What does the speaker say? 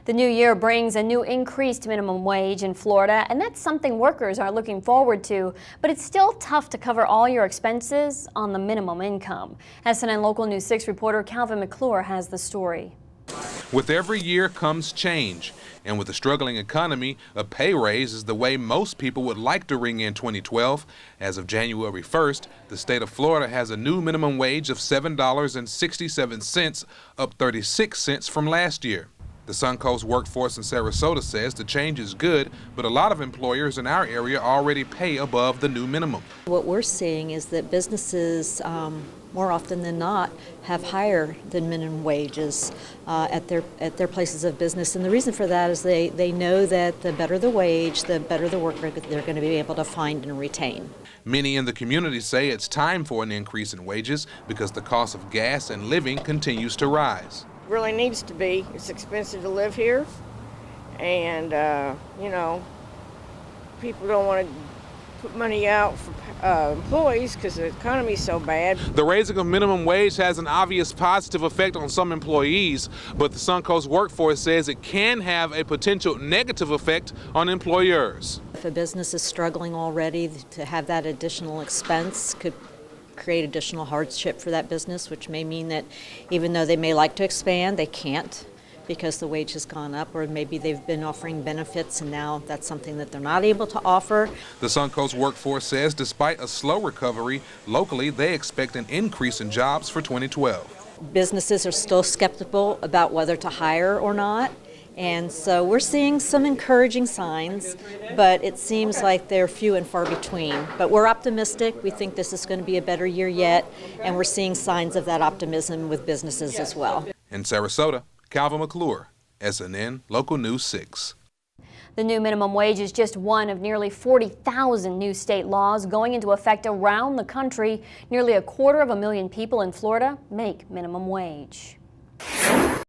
The new year brings a new increased minimum wage in Florida, and that's something workers are looking forward to, but it's still tough to cover all your expenses on the minimum income. SNN Local News 6 reporter Calvin McClure has the story. With every year comes change, and with a struggling economy, a pay raise is the way most people would like to ring in 2012. As of January 1st, the state of Florida has a new minimum wage of $7.67, up 36 cents from last year. The Suncoast Workforce in Sarasota says the change is good, but a lot of employers in our area already pay above the new minimum. What we're seeing is that businesses, more often than not, have higher than minimum wages at their places of business. And the reason for that is they know that the better the wage, the better the worker they're going to be able to find and retain. Many in the community say it's time for an increase in wages because the cost of gas and living continues to rise. Really needs to be. It's expensive to live here, and you know, people don't want to put money out for employees because the economy's so bad. The raising of minimum wage has an obvious positive effect on some employees, but the Suncoast Workforce says it can have a potential negative effect on employers. If a business is struggling already, to have that additional expense could create additional hardship for that business, which may mean that even though they may like to expand, they can't because the wage has gone up, or maybe they've been offering benefits and now that's something that they're not able to offer. The Suncoast Workforce says despite a slow recovery, locally they expect an increase in jobs for 2012. Businesses are still skeptical about whether to hire or not. And so we're seeing some encouraging signs, but it seems like they're few and far between. But we're optimistic. We think this is going to be a better year yet, and we're seeing signs of that optimism with businesses as well. In Sarasota, Calvin McClure, SNN Local News 6. The new minimum wage is just one of nearly 40,000 new state laws going into effect around the country. Nearly 250,000 people in Florida make minimum wage.